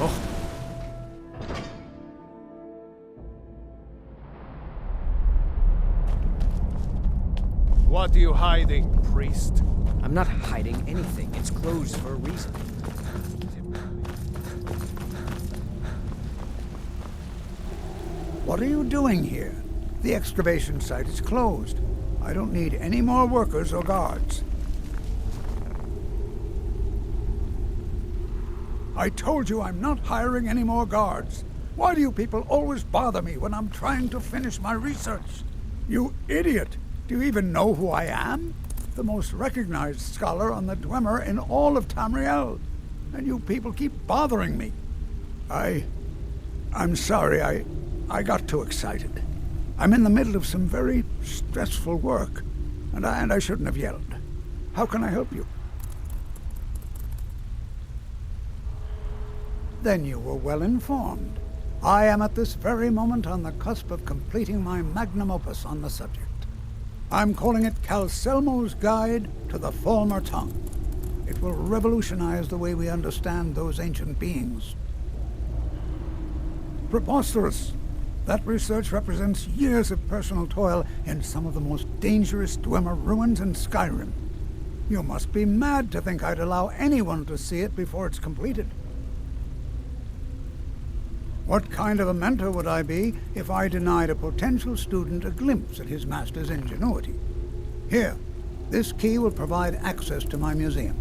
Oh. What are you hiding, priest? I'm not hiding anything. It's closed for a reason. What are you doing here? The excavation site is closed. I don't need any more workers or guards. I told you I'm not hiring any more guards. Why do you people always bother me when I'm trying to finish my research? You idiot! Do you even know who I am? The most recognized scholar on the Dwemer in all of Tamriel. And you people keep bothering me. I'm sorry, I got too excited. I'm in the middle of some very stressful work, and I shouldn't have yelled. How can I help you? Then you were well informed. I am at this very moment on the cusp of completing my magnum opus on the subject. I'm calling it Calcelmo's Guide to the Falmer Tongue. It will revolutionize the way we understand those ancient beings. Preposterous! That research represents years of personal toil in some of the most dangerous Dwemer ruins in Skyrim. You must be mad to think I'd allow anyone to see it before it's completed. What kind of a mentor would I be if I denied a potential student a glimpse at his master's ingenuity? Here, this key will provide access to my museum.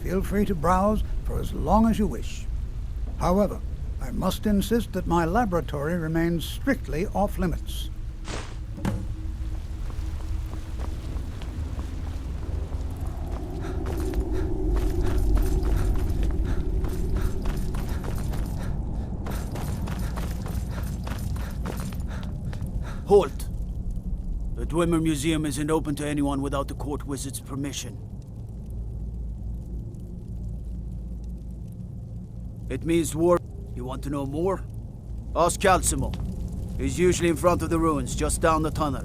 Feel free to browse for as long as you wish. However, I must insist that my laboratory remains strictly off-limits. Halt! The Dwemer Museum isn't open to anyone without the court wizard's permission. It means war. You want to know more? Ask Calcimo. He's usually in front of the ruins, just down the tunnel.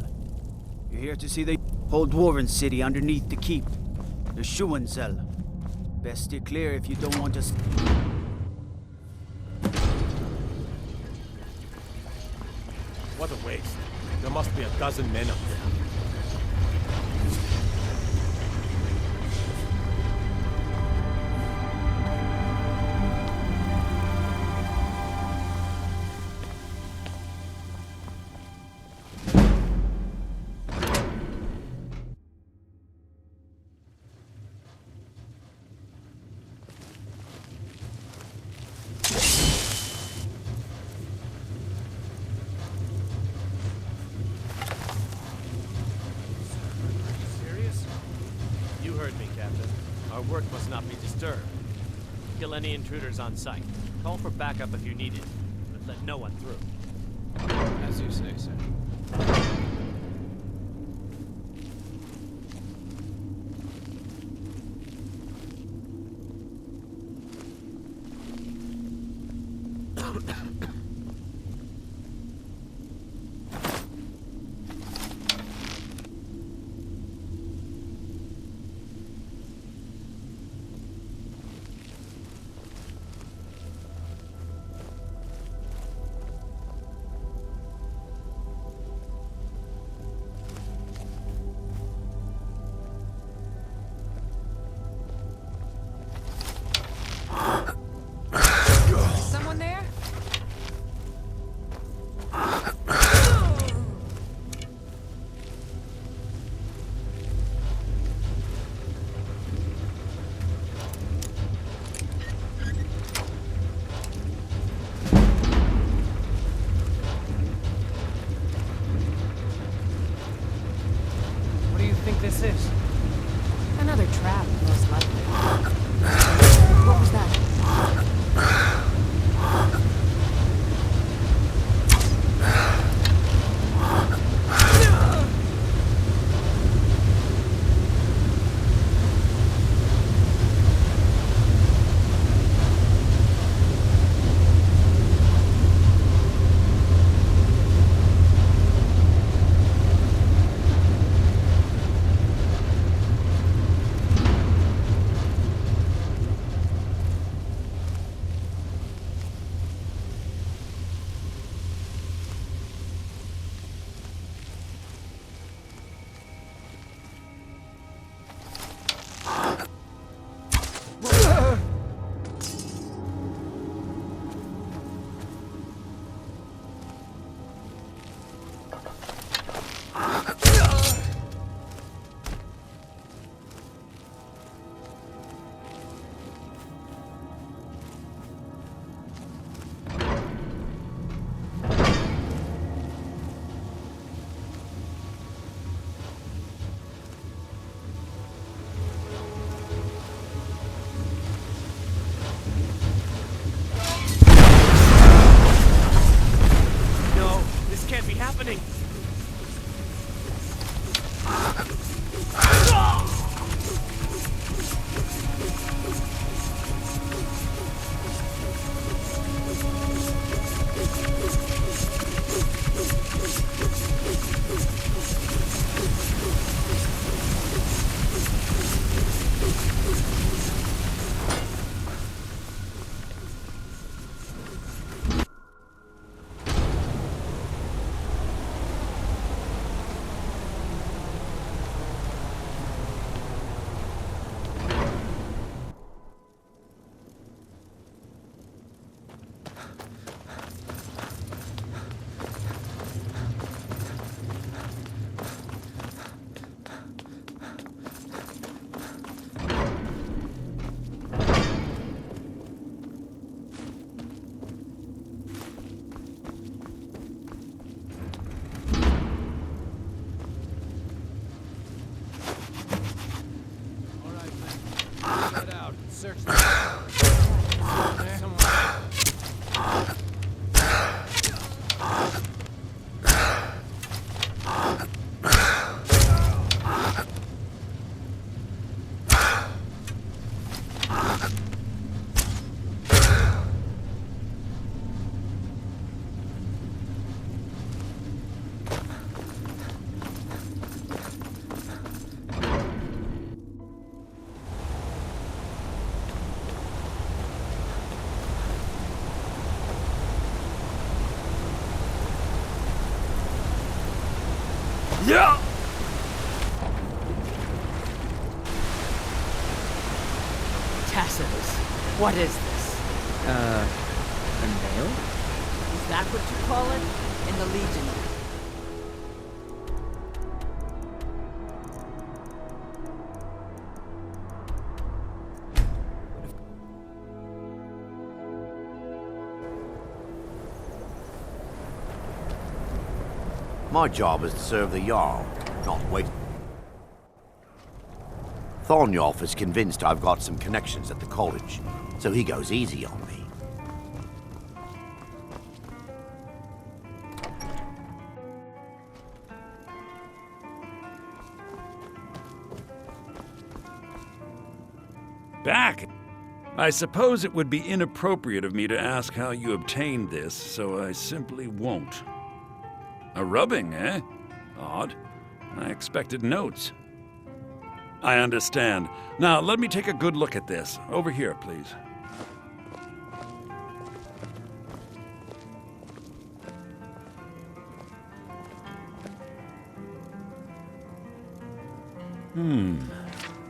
You're here to see the whole dwarven city underneath the keep. The Schuenzell. Best steer clear if you don't want to... What a waste. There must be a dozen men up there. Our work must not be disturbed. Kill any intruders on sight. Call for backup if you need it, but let no one through. As you say, sir. leaving! Get out. Search the Yeah! Tacitus, what is this? A nail? Is that what you call it? In the Legion? My job is to serve the Jarl, not wait. Thornjolf is convinced I've got some connections at the college, so he goes easy on me. Back! I suppose it would be inappropriate of me to ask how you obtained this, so I simply won't. A rubbing, eh? Odd. I expected notes. I understand. Now, let me take a good look at this. Over here, please.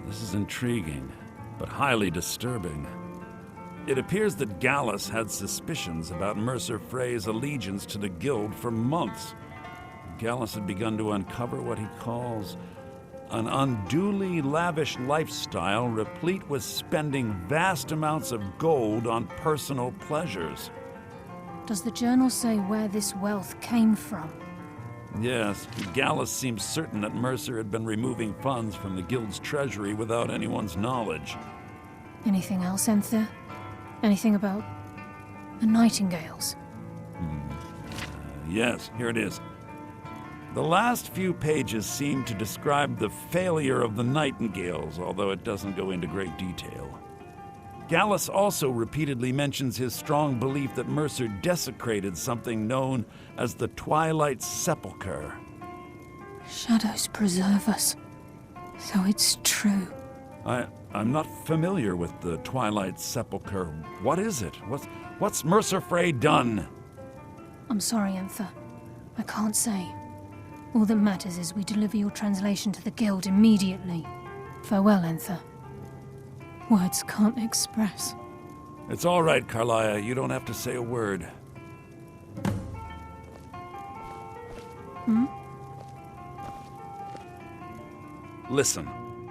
This is intriguing, but highly disturbing. It appears that Gallus had suspicions about Mercer Frey's allegiance to the Guild for months. Gallus had begun to uncover what he calls an unduly lavish lifestyle replete with spending vast amounts of gold on personal pleasures. Does the journal say where this wealth came from? Yes, Gallus seems certain that Mercer had been removing funds from the Guild's treasury without anyone's knowledge. Anything else, Enthir? Anything about the Nightingales? Yes, here it is. The last few pages seem to describe the failure of the Nightingales, although it doesn't go into great detail. Gallus also repeatedly mentions his strong belief that Mercer desecrated something known as the Twilight Sepulchre. Shadows preserve us. So it's true. I'm not familiar with the Twilight Sepulchre. What is it? What's Mercer Frey done? I'm sorry, Enthir. I can't say. All that matters is we deliver your translation to the Guild immediately. Farewell, Enthir. Words can't express. It's all right, Carlia. You don't have to say a word. Listen,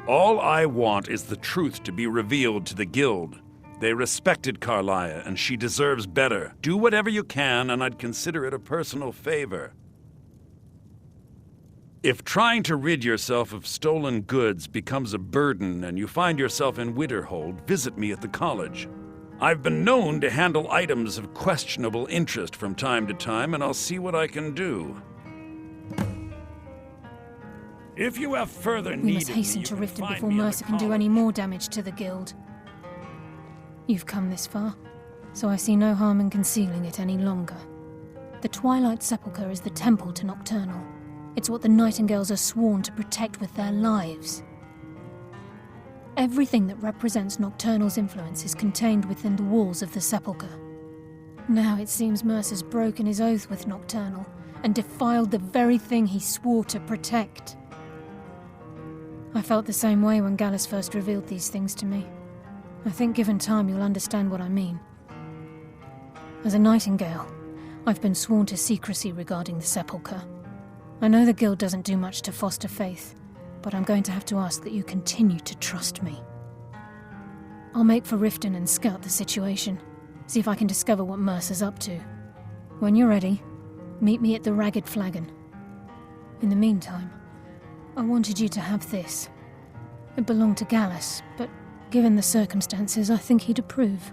all I want is the truth to be revealed to the Guild. They respected Carlia, and she deserves better. Do whatever you can, and I'd consider it a personal favor. If trying to rid yourself of stolen goods becomes a burden and you find yourself in Winterhold, visit me at the college. I've been known to handle items of questionable interest from time to time, and I'll see what I can do. If you have further need We must of me, hasten you to can Riften find before me at the Mercer can do any more damage to the guild. You've come this far, so I see no harm in concealing it any longer. The Twilight Sepulchre is the temple to Nocturnal. It's what the Nightingales are sworn to protect with their lives. Everything that represents Nocturnal's influence is contained within the walls of the Sepulchre. Now it seems Mercer's broken his oath with Nocturnal and defiled the very thing he swore to protect. I felt the same way when Gallus first revealed these things to me. I think given time you'll understand what I mean. As a Nightingale, I've been sworn to secrecy regarding the Sepulchre. I know the Guild doesn't do much to foster faith, but I'm going to have to ask that you continue to trust me. I'll make for Riften and scout the situation, see if I can discover what Mercer's up to. When you're ready, meet me at the Ragged Flagon. In the meantime, I wanted you to have this. It belonged to Gallus, but given the circumstances, I think he'd approve.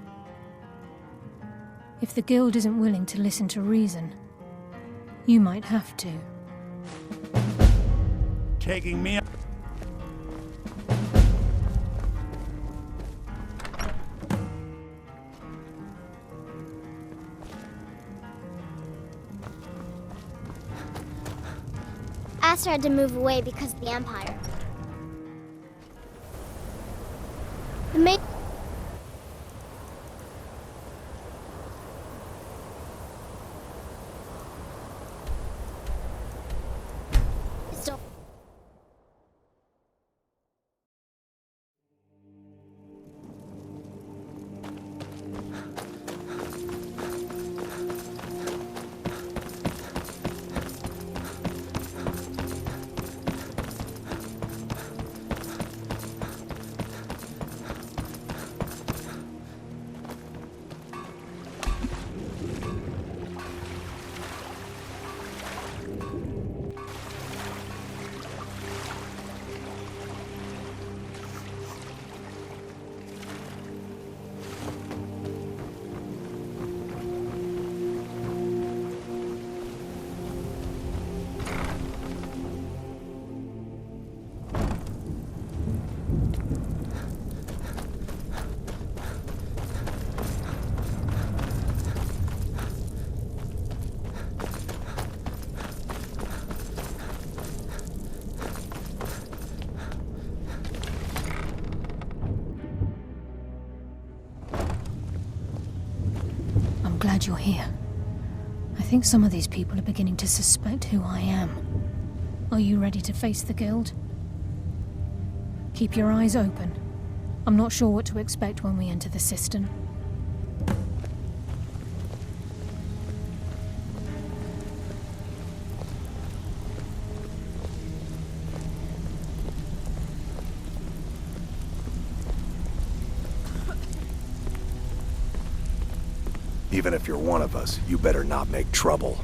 If the Guild isn't willing to listen to reason, you might have to. taking me. Aster had to move away because of the Empire. The main... Still... Glad you're here. I think some of these people are beginning to suspect who I am. Are you ready to face the Guild? Keep your eyes open. I'm not sure what to expect when we enter the cistern. Even if you're one of us, you better not make trouble.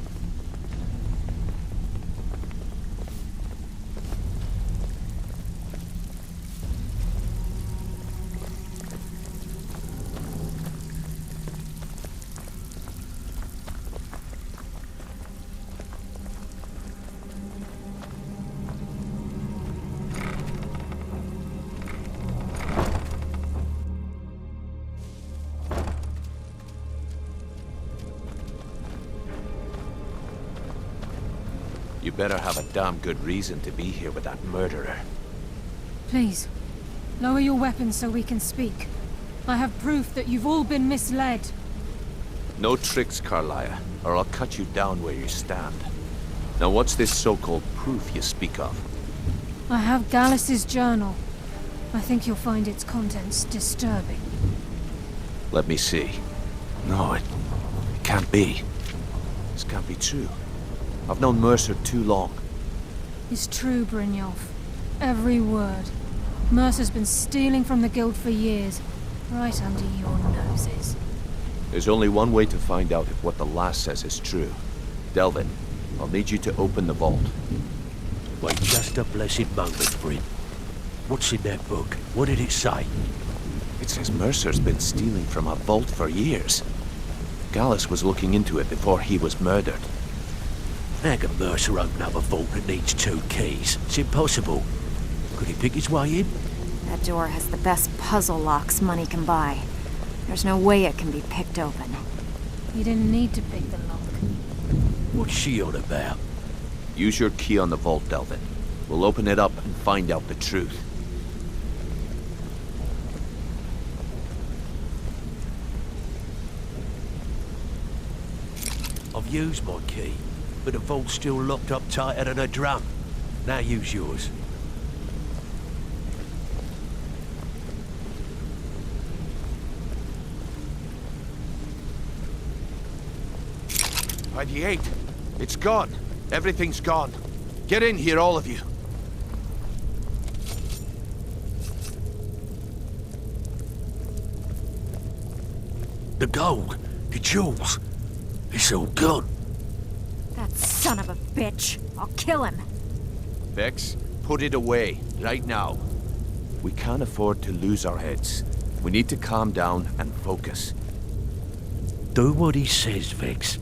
You better have a damn good reason to be here with that murderer. Please, lower your weapons so we can speak. I have proof that you've all been misled. No tricks, Carlia, or I'll cut you down where you stand. Now what's this so-called proof you speak of? I have Gallus's journal. I think you'll find its contents disturbing. Let me see. No, it can't be. This can't be true. I've known Mercer too long. It's true, Brynjolf. Every word. Mercer's been stealing from the Guild for years, right under your noses. There's only one way to find out if what the lass says is true. Delvin, I'll need you to open the vault. Wait just a blessed moment, Bryn. What's in that book? What did it say? It says Mercer's been stealing from a vault for years. Gallus was looking into it before he was murdered. How can Mercer open up a vault that needs 2 keys? It's impossible. Could he pick his way in? That door has the best puzzle locks money can buy. There's no way it can be picked open. You didn't need to pick the lock. What's she on about? Use your key on the vault, Delvin. We'll open it up and find out the truth. I've used my key, but the vault's still locked up tighter than a drum. Now use yours. By the 8. It's gone. Everything's gone. Get in here, all of you. The gold, the jewels, it's all gone. That son of a bitch! I'll kill him! Vex, put it away, right now. We can't afford to lose our heads. We need to calm down and focus. Do what he says, Vex.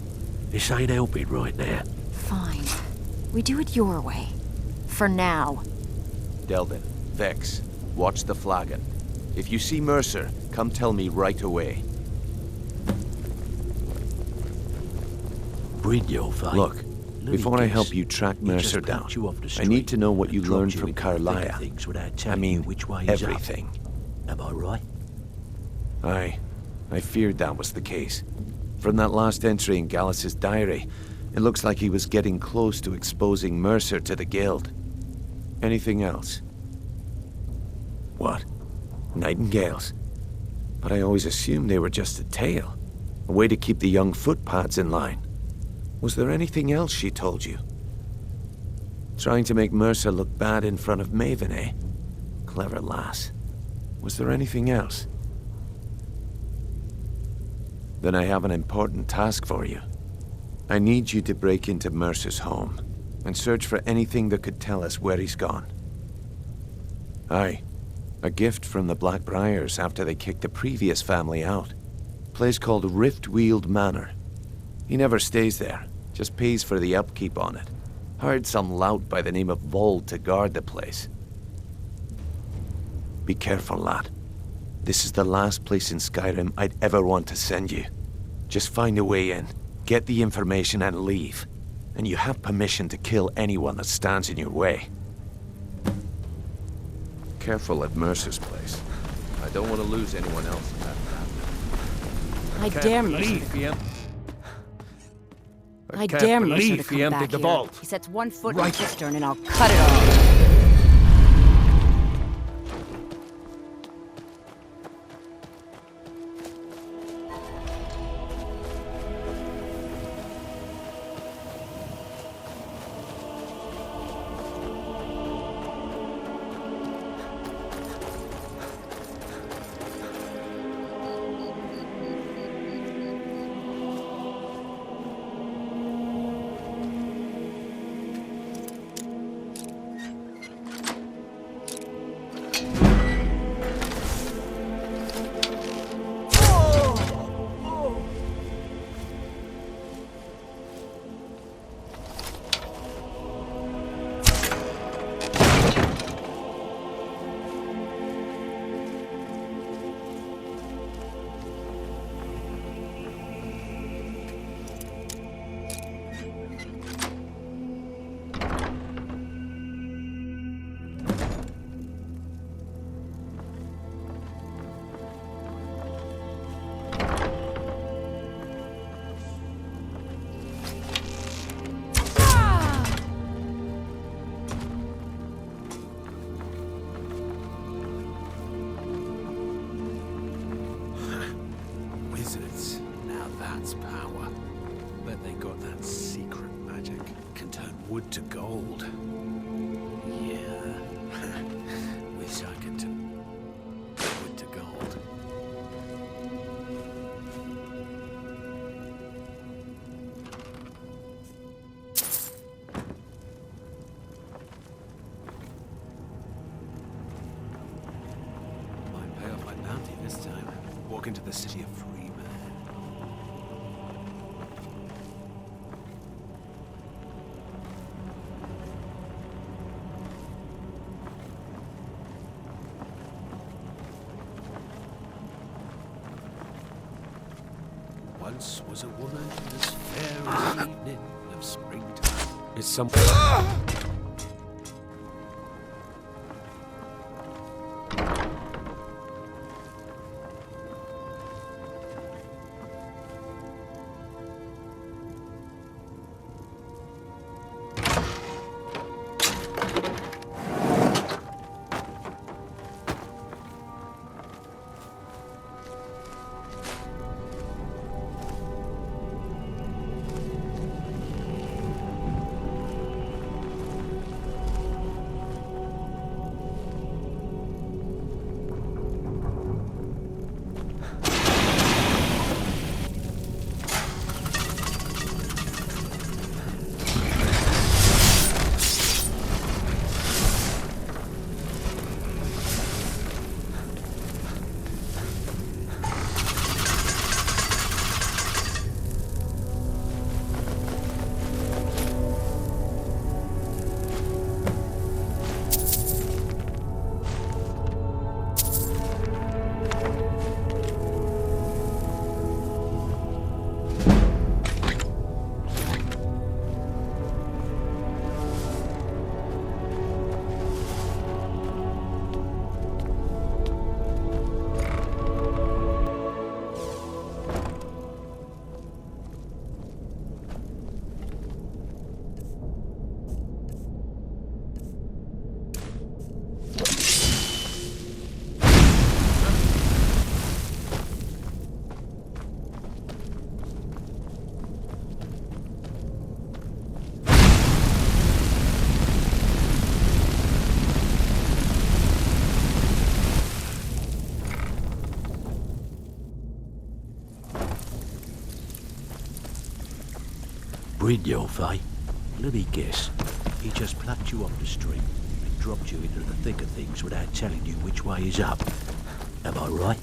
This ain't helping right now. Fine. We do it your way. For now. Delvin, Vex, watch the flagon. If you see Mercer, come tell me right away. Brynjolf, fine. Look, before I help you track Mercer down, I need to know what you learned from Carlia. I mean, everything. Am I right? Aye. I feared that was the case. From that last entry in Gallus's diary, it looks like he was getting close to exposing Mercer to the Guild. Anything else? What? Nightingales? But I always assumed they were just a tale. A way to keep the young footpads in line. Was there anything else she told you? Trying to make Mercer look bad in front of Maven, eh? Clever lass. Was there anything else? Then I have an important task for you. I need you to break into Mercer's home and search for anything that could tell us where he's gone. Aye, a gift from the Blackbriars after they kicked the previous family out. Place called Riftweald Manor. He never stays there, just pays for the upkeep on it. Hired some lout by the name of Vold to guard the place. Be careful, lad. This is the last place in Skyrim I'd ever want to send you. Just find a way in, get the information and leave. And you have permission to kill anyone that stands in your way. Careful at Mercer's place. I don't want to lose anyone else in that path. I dare Mercer to come. I dare Mercer to come back here. He sets one foot in the cistern and I'll cut it off. Wood to gold. Yeah. Wish I could turn wood to gold. Might pay off my bounty this time. Walk into the city of free men. Once was a woman as fair as the evening of springtime. Is some... Brynjolf, eh? Let me guess. He just plucked you off the street and dropped you into the thick of things without telling you which way is up. Am I right?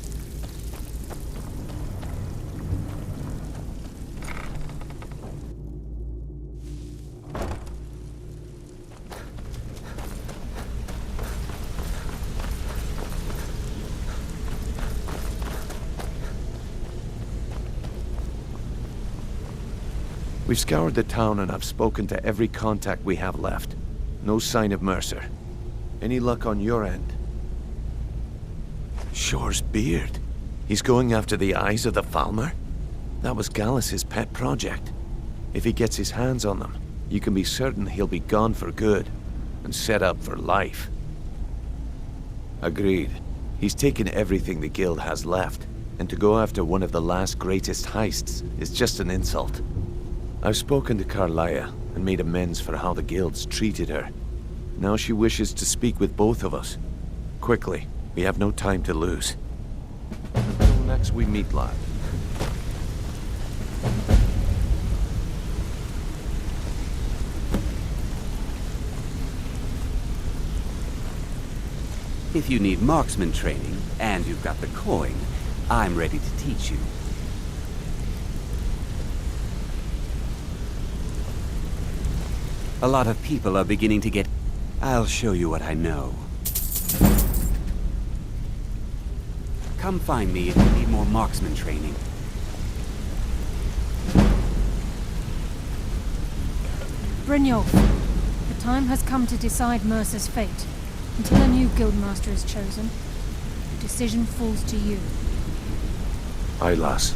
We've scoured the town and I've spoken to every contact we have left. No sign of Mercer. Any luck on your end? Shore's beard. He's going after the eyes of the Falmer? That was Gallus's pet project. If he gets his hands on them, you can be certain he'll be gone for good and set up for life. Agreed. He's taken everything the guild has left, and to go after one of the last greatest heists is just an insult. I've spoken to Carlia and made amends for how the guilds treated her. Now she wishes to speak with both of us. Quickly, we have no time to lose. Until next we meet, lad. If you need marksman training, and you've got the coin, I'm ready to teach you. A lot of people are beginning to get... I'll show you what I know. Come find me if you need more marksman training. Brynjolf, the time has come to decide Mercer's fate. Until a new guildmaster is chosen, the decision falls to you. Aye, lass.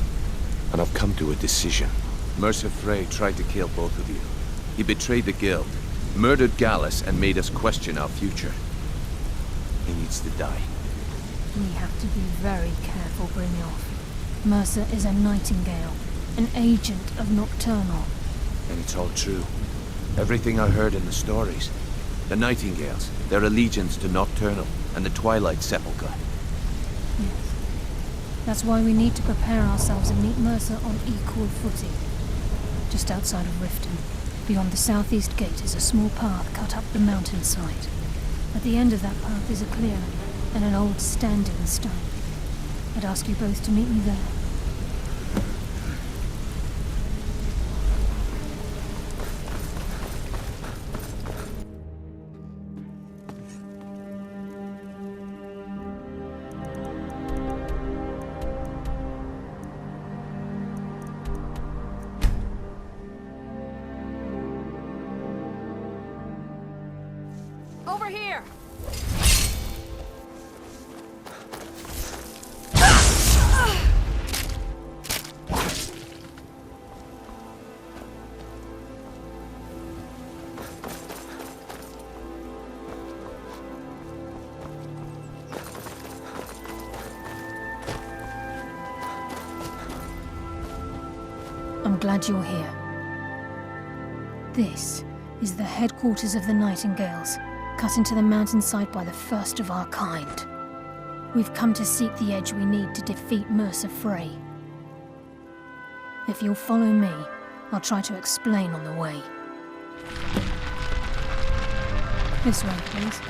And I've come to a decision. Mercer Frey tried to kill both of you. He betrayed the guild, murdered Gallus, and made us question our future. He needs to die. We have to be very careful, Brynjolf. Mercer is a nightingale, an agent of Nocturnal. And it's all true. Everything I heard in the stories. The Nightingales, their allegiance to Nocturnal, and the Twilight Sepulchre. Yes. That's why we need to prepare ourselves and meet Mercer on equal footing. Just outside of Riften, beyond the southeast gate, is a small path cut up the mountainside. At the end of that path is a clearing, and an old standing stone. I'd ask you both to meet me there. I'm glad you're here. This is the headquarters of the Nightingales, cut into the mountainside by the first of our kind. We've come to seek the edge we need to defeat Mercer Frey. If you'll follow me, I'll try to explain on the way. This way, please.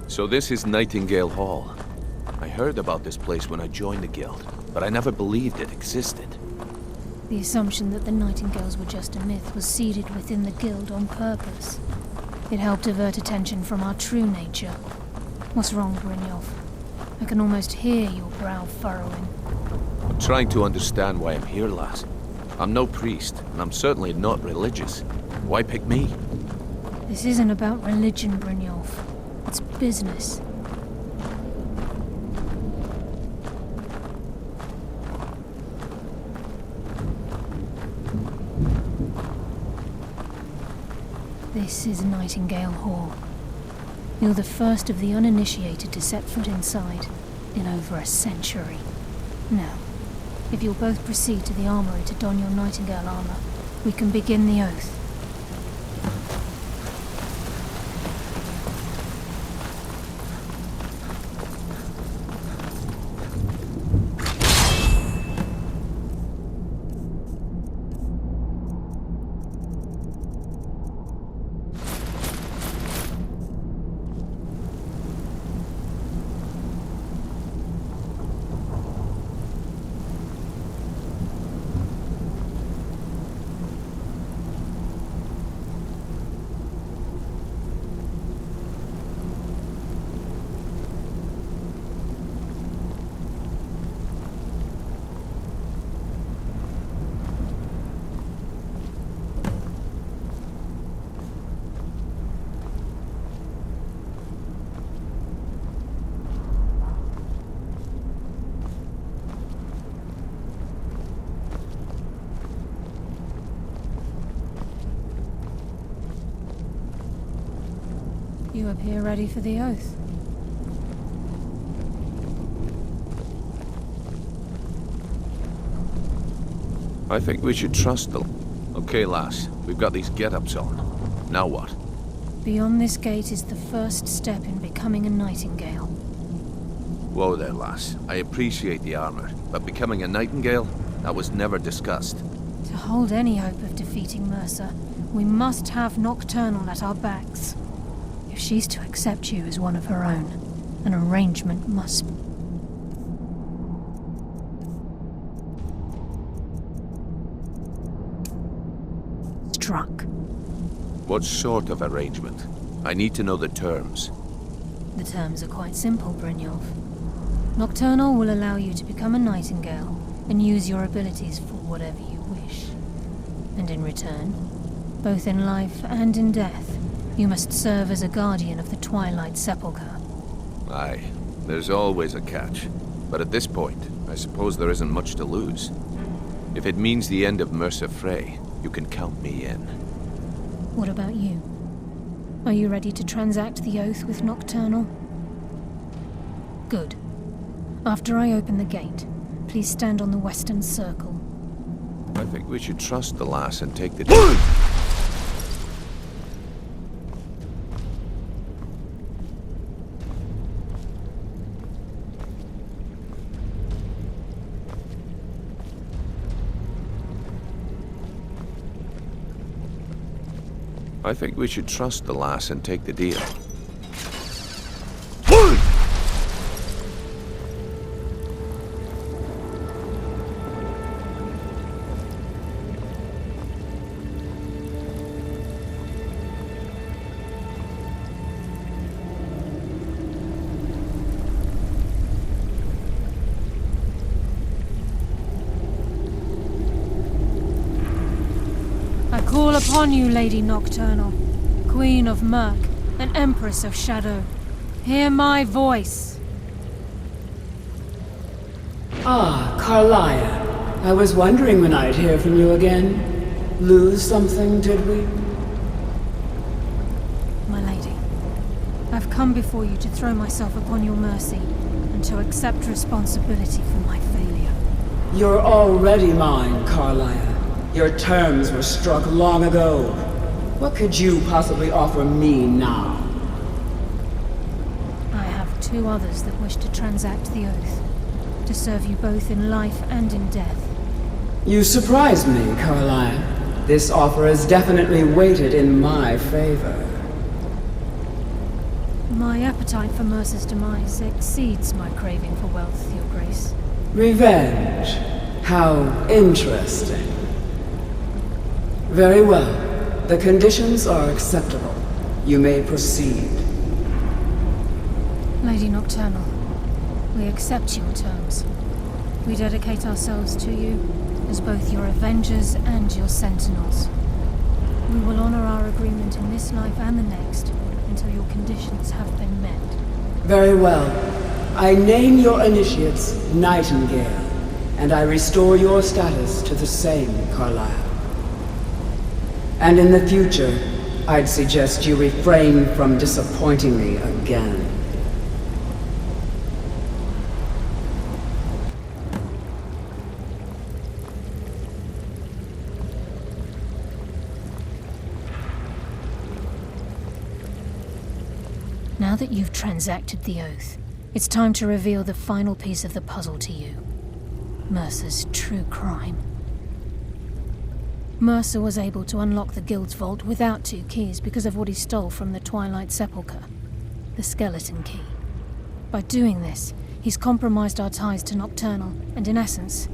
So this is Nightingale Hall. I heard about this place when I joined the guild, but I never believed it existed. The assumption that the Nightingales were just a myth was seeded within the guild on purpose. It helped divert attention from our true nature. What's wrong, Brynjolf? I can almost hear your brow furrowing. I'm trying to understand why I'm here, lass. I'm no priest, and I'm certainly not religious. Why pick me? This isn't about religion, Brynjolf. It's business. This is Nightingale Hall. You're the first of the uninitiated to set foot inside in over a century. Now, if you'll both proceed to the armory to don your Nightingale armor, we can begin the oath. You appear ready for the oath. I think we should trust them. Okay, lass, we've got these get-ups on. Now what? Beyond this gate is the first step in becoming a Nightingale. Whoa there, lass. I appreciate the armor, but becoming a Nightingale? That was never discussed. To hold any hope of defeating Mercer, we must have Nocturnal at our backs. If she's to accept you as one of her own, an arrangement must be. Struck. What sort of arrangement? I need to know the terms. The terms are quite simple, Brynjolf. Nocturnal will allow you to become a Nightingale and use your abilities for whatever you wish. And in return, both in life and in death, you must serve as a guardian of the Twilight Sepulchre. Aye, there's always a catch. But at this point, I suppose there isn't much to lose. If it means the end of Mercer Frey, you can count me in. What about you? Are you ready to transact the oath with Nocturnal? Good. After I open the gate, please stand on the western circle. I think we should trust the lass and take the... I think we should trust the lass and take the deal. I call upon you, Lady Nocturnal, Queen of Murk and Empress of Shadow. Hear my voice. Ah, Carlia. I was wondering when I'd hear from you again. Lose something, did we? My lady, I I've come before you to throw myself upon your mercy, and to accept responsibility for my failure. You're already mine, Carlia. Your terms were struck long ago. What could you possibly offer me now? I have two others that wish to transact the oath, to serve you both in life and in death. You surprised me, Carlia. This offer is definitely weighted in my favor. My appetite for Mercer's demise exceeds my craving for wealth, Your Grace. Revenge. How interesting. Very well. The conditions are acceptable. You may proceed. Lady Nocturnal, we accept your terms. We dedicate ourselves to you as both your avengers and your sentinels. We will honor our agreement in this life and the next until your conditions have been met. Very well. I name your initiates Nightingale, and I restore your status to the same, Carlisle. And in the future, I'd suggest you refrain from disappointing me again. Now that you've transacted the oath, it's time to reveal the final piece of the puzzle to you. Mercer's true crime. Mercer was able to unlock the Guild's vault without 2 keys because of what he stole from the Twilight Sepulchre, the skeleton key. By doing this, he's compromised our ties to Nocturnal and, in essence,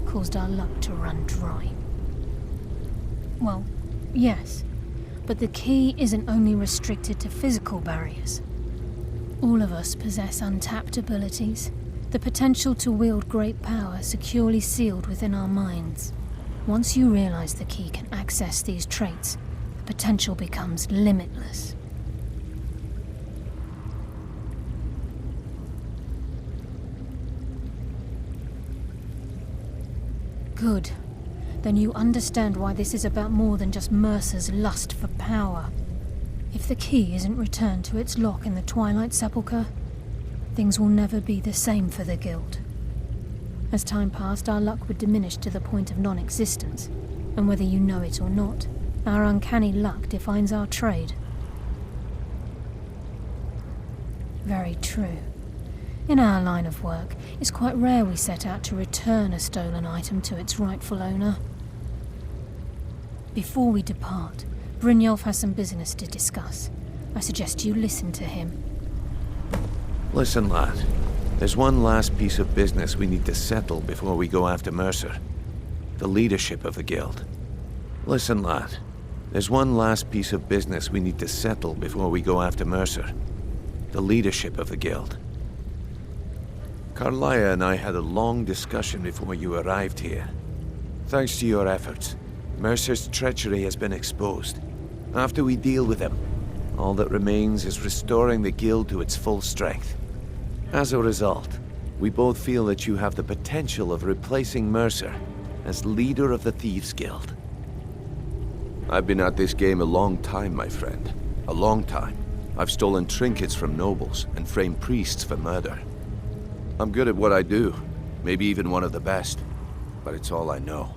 caused our luck to run dry. Well, yes, but the key isn't only restricted to physical barriers. All of us possess untapped abilities, the potential to wield great power securely sealed within our minds. Once you realize the key can access these traits, the potential becomes limitless. Good. Then you understand why this is about more than just Mercer's lust for power. If the key isn't returned to its lock in the Twilight Sepulchre, things will never be the same for the Guild. As time passed, our luck would diminish to the point of non-existence, and whether you know it or not, our uncanny luck defines our trade. Very true. In our line of work, it's quite rare we set out to return a stolen item to its rightful owner. Before we depart, Brynjolf has some business to discuss. I suggest you listen to him. Listen, lad. There's one last piece of business we need to settle before we go after Mercer. The leadership of the Guild. Listen, lad. There's one last piece of business we need to settle before we go after Mercer. The leadership of the Guild. Carlia and I had a long discussion before you arrived here. Thanks to your efforts, Mercer's treachery has been exposed. After we deal with him, all that remains is restoring the Guild to its full strength. As a result, we both feel that you have the potential of replacing Mercer as leader of the Thieves Guild. I've been at this game a long time, my friend. A long time. I've stolen trinkets from nobles and framed priests for murder. I'm good at what I do, maybe even one of the best, but it's all I know.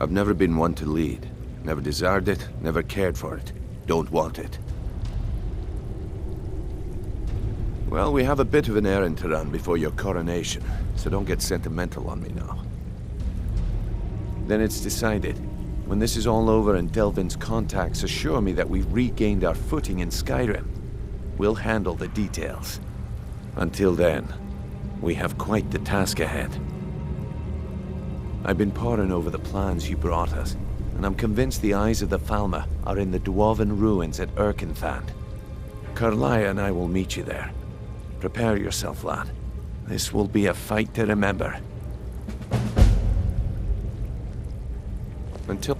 I've never been one to lead. Never desired it, never cared for it. Don't want it. Well, we have a bit of an errand to run before your coronation, so don't get sentimental on me now. Then it's decided. When this is all over and Delvin's contacts assure me that we've regained our footing in Skyrim, we'll handle the details. Until then, we have quite the task ahead. I've been poring over the plans you brought us, and I'm convinced the eyes of the Falmer are in the Dwarven ruins at Erkenthand. Carlia and I will meet you there. Prepare yourself, lad. This will be a fight to remember. Until...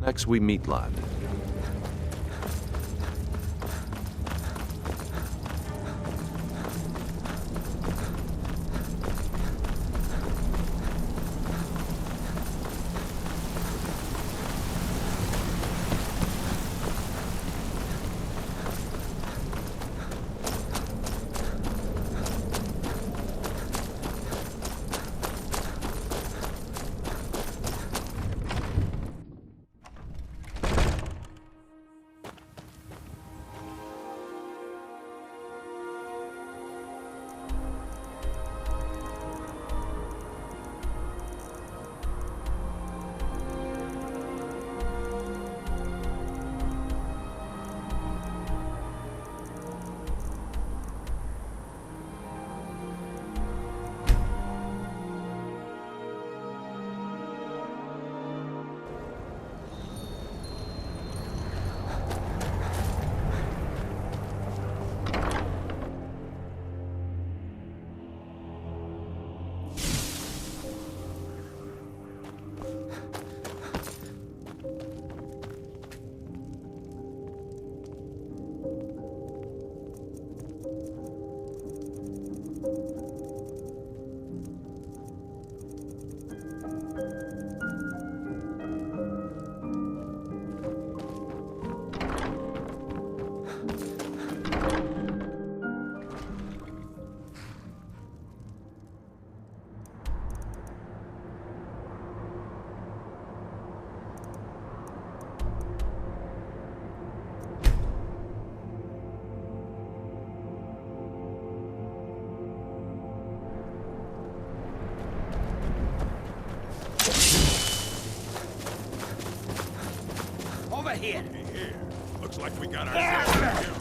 next we meet, lad. here. Looks like we got ourselves.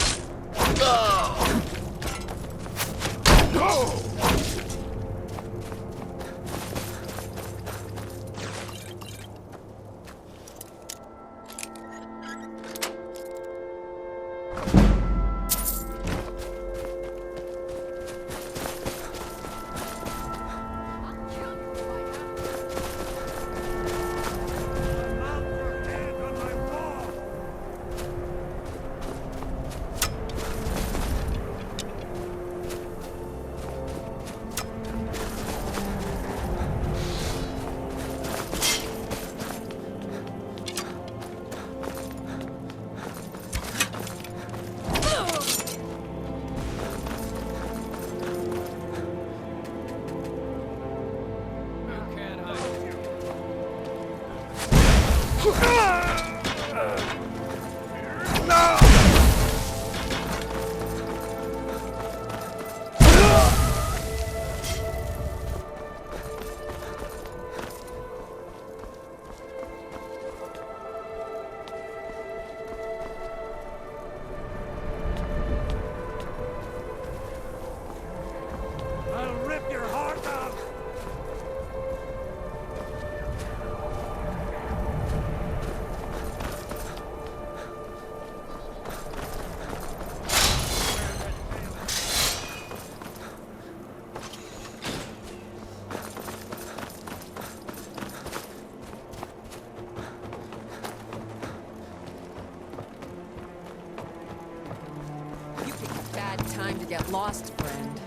Time to get lost, friend.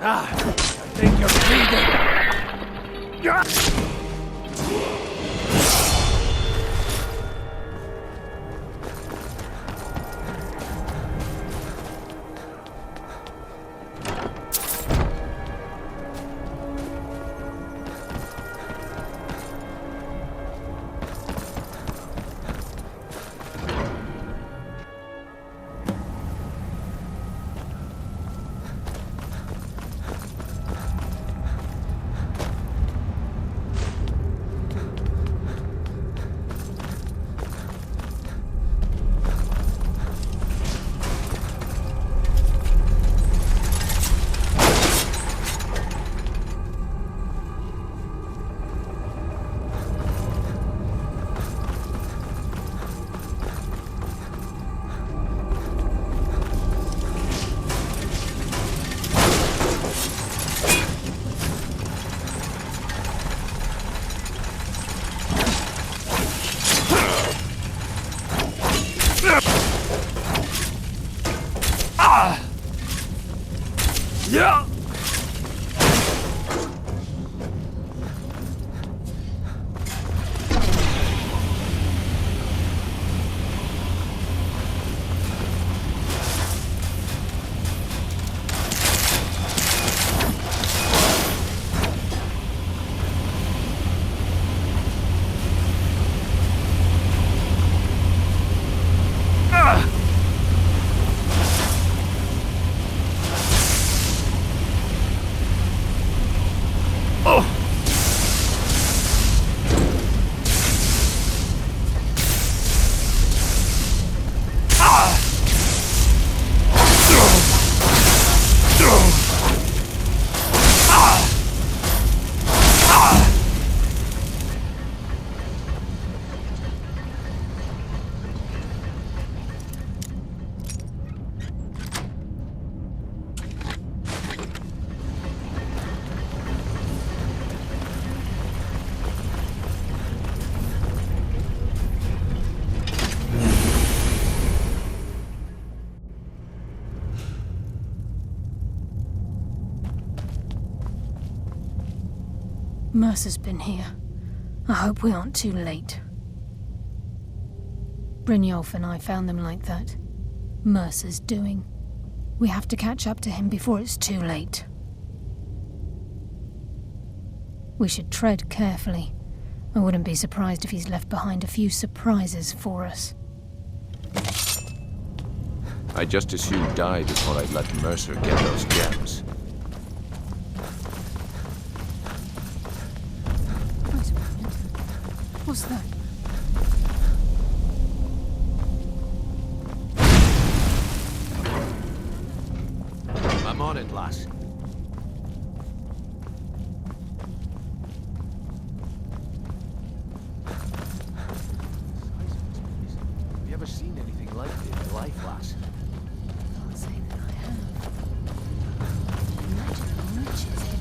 Ah, I think you're bleeding. Yeah! Mercer's been here. I hope we aren't too late. Brynjolf and I found them like that. Mercer's doing. We have to catch up to him before it's too late. We should tread carefully. I wouldn't be surprised if he's left behind a few surprises for us. I'd just as soon die before I'd let Mercer get those gems. What's that? I'm on it, lass. Have you ever seen anything like it in your life, lass? Can't say that I have. Imagine how much it's hidden.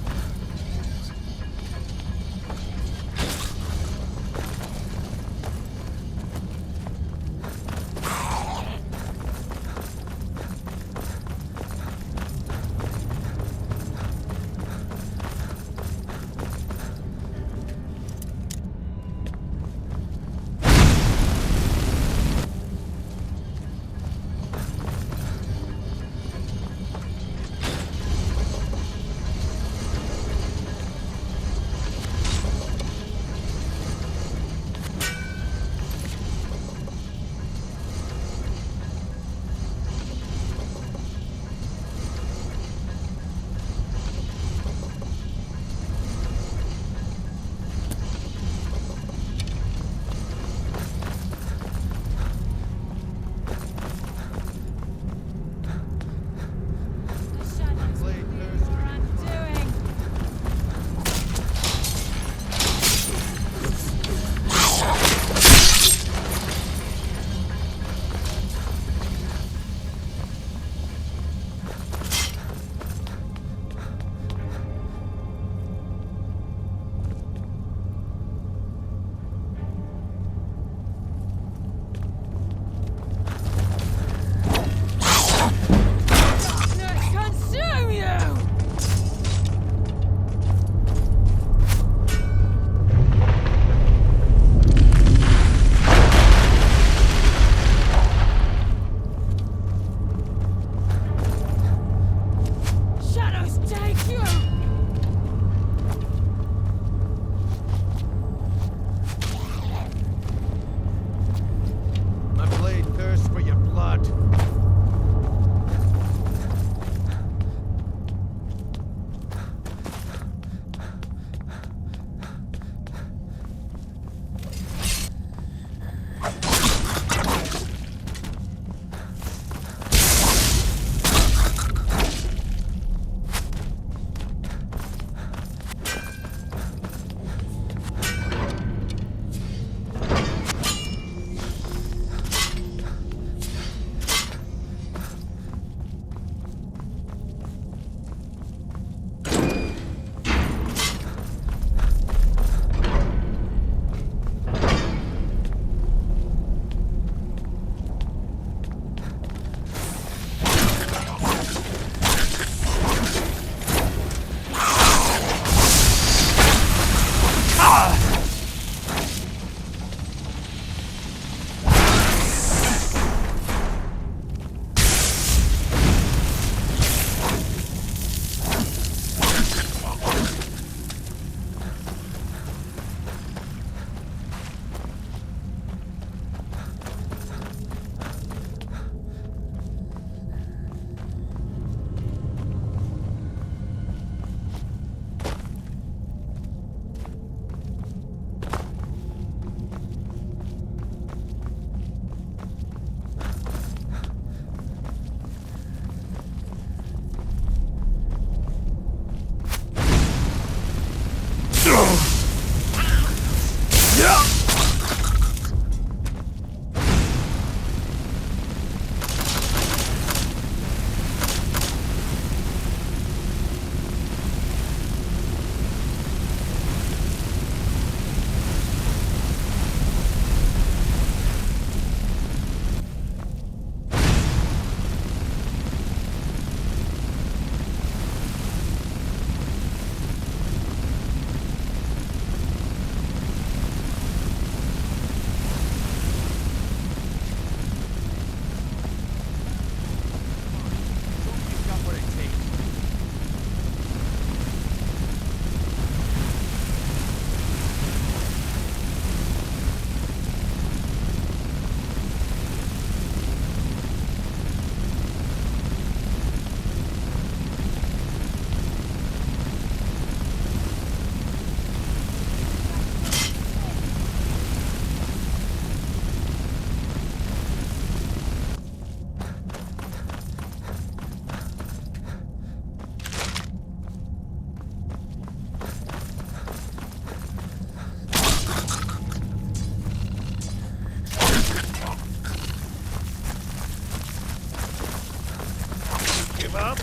give up?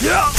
Yeah!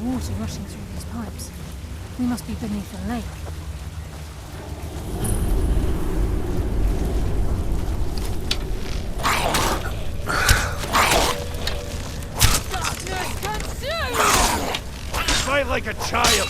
Water rushing through these pipes. We must be beneath the lake. Darkness consume! Fight like a child!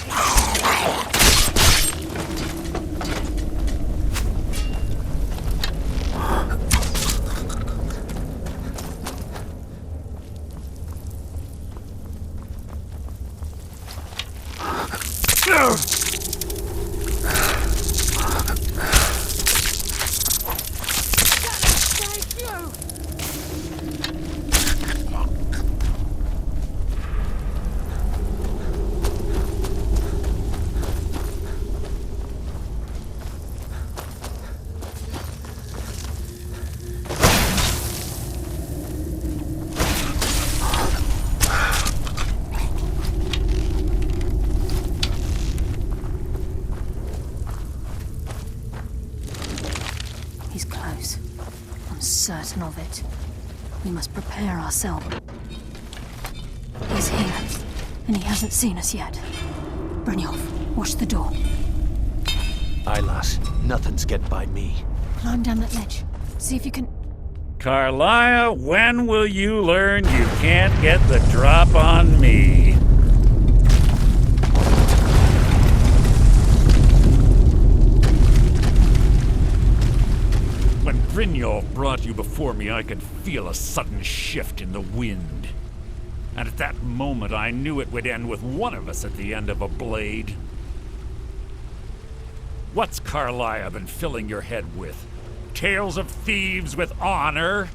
He's close. I'm certain of it. We must prepare ourselves. He's here, and he hasn't seen us yet. Brynjolf, watch the door. Aye, lass. Nothing's get by me. Climb down that ledge. See if you can... Carlia, when will you learn you can't get the drop on me? When Brynjolf brought you before me, I could feel a sudden shift in the wind. And at that moment, I knew it would end with one of us at the end of a blade. What's Carlia been filling your head with? Tales of thieves with honor?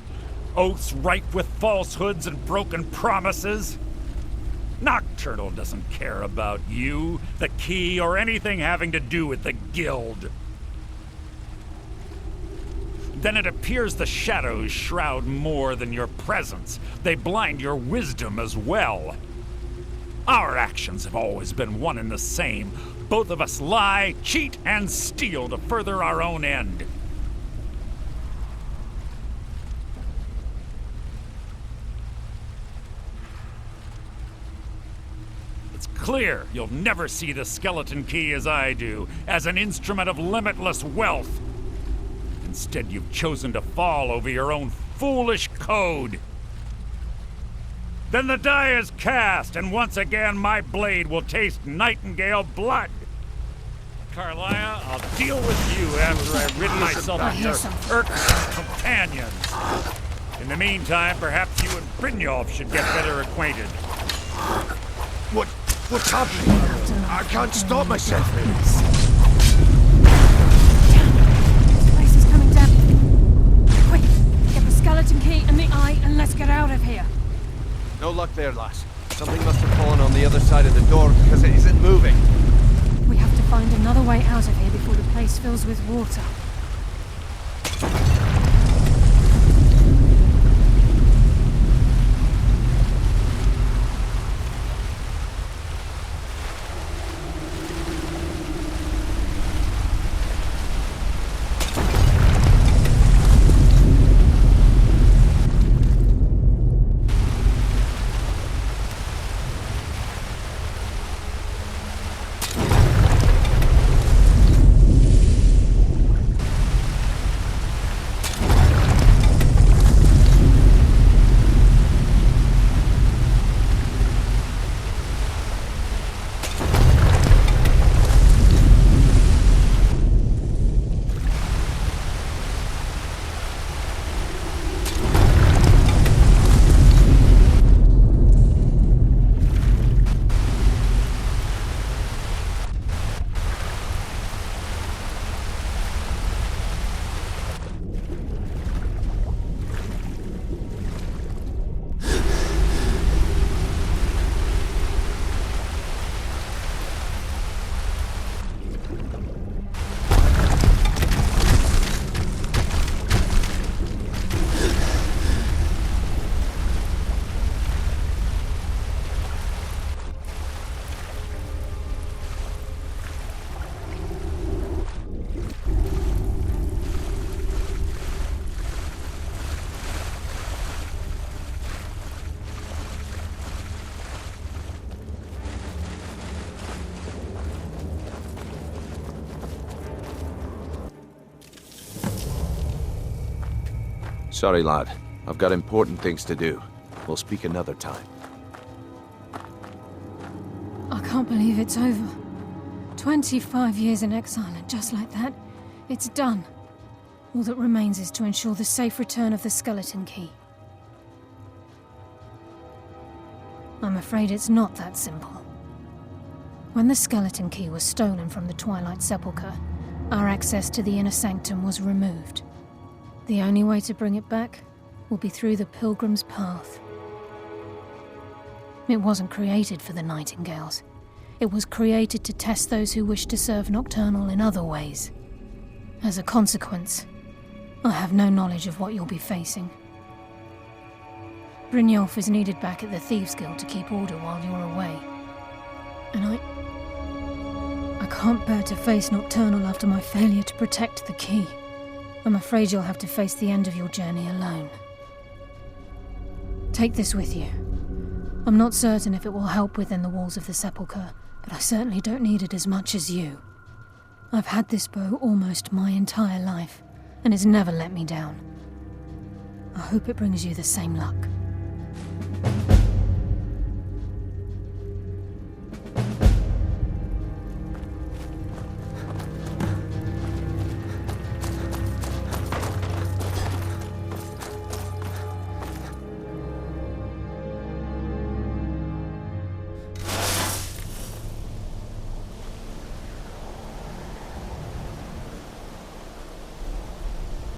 Oaths ripe with falsehoods and broken promises? Nocturnal doesn't care about you, the key, or anything having to do with the guild. Then it appears the shadows shroud more than your presence. They blind your wisdom as well. Our actions have always been one and the same. Both of us lie, cheat, and steal to further our own end. It's clear you'll never see the skeleton key as I do, as an instrument of limitless wealth. Instead, you've chosen to fall over your own foolish code. Then the die is cast, and once again my blade will taste nightingale blood. Carlia, I'll deal with you after I've rid myself of your irksome companions. In the meantime, perhaps you and Brynjolf should get better acquainted. What's happening? I can't stop myself. Skeleton key and the eye, and let's get out of here. No luck there, lass. Something must have fallen on the other side of the door because it isn't moving. We have to find another way out of here before the place fills with water. Sorry, lad. I've got important things to do. We'll speak another time. I can't believe it's over. 25 years in exile, and just like that, it's done. All that remains is to ensure the safe return of the skeleton key. I'm afraid it's not that simple. When the skeleton key was stolen from the Twilight Sepulchre, our access to the inner sanctum was removed. The only way to bring it back will be through the Pilgrim's Path. It wasn't created for the Nightingales. It was created to test those who wish to serve Nocturnal in other ways. As a consequence, I have no knowledge of what you'll be facing. Brynjolf is needed back at the Thieves Guild to keep order while you're away. And I can't bear to face Nocturnal after my failure to protect the key. I'm afraid you'll have to face the end of your journey alone. Take this with you. I'm not certain if it will help within the walls of the Sepulchre, but I certainly don't need it as much as you. I've had this bow almost my entire life, and it's never let me down. I hope it brings you the same luck.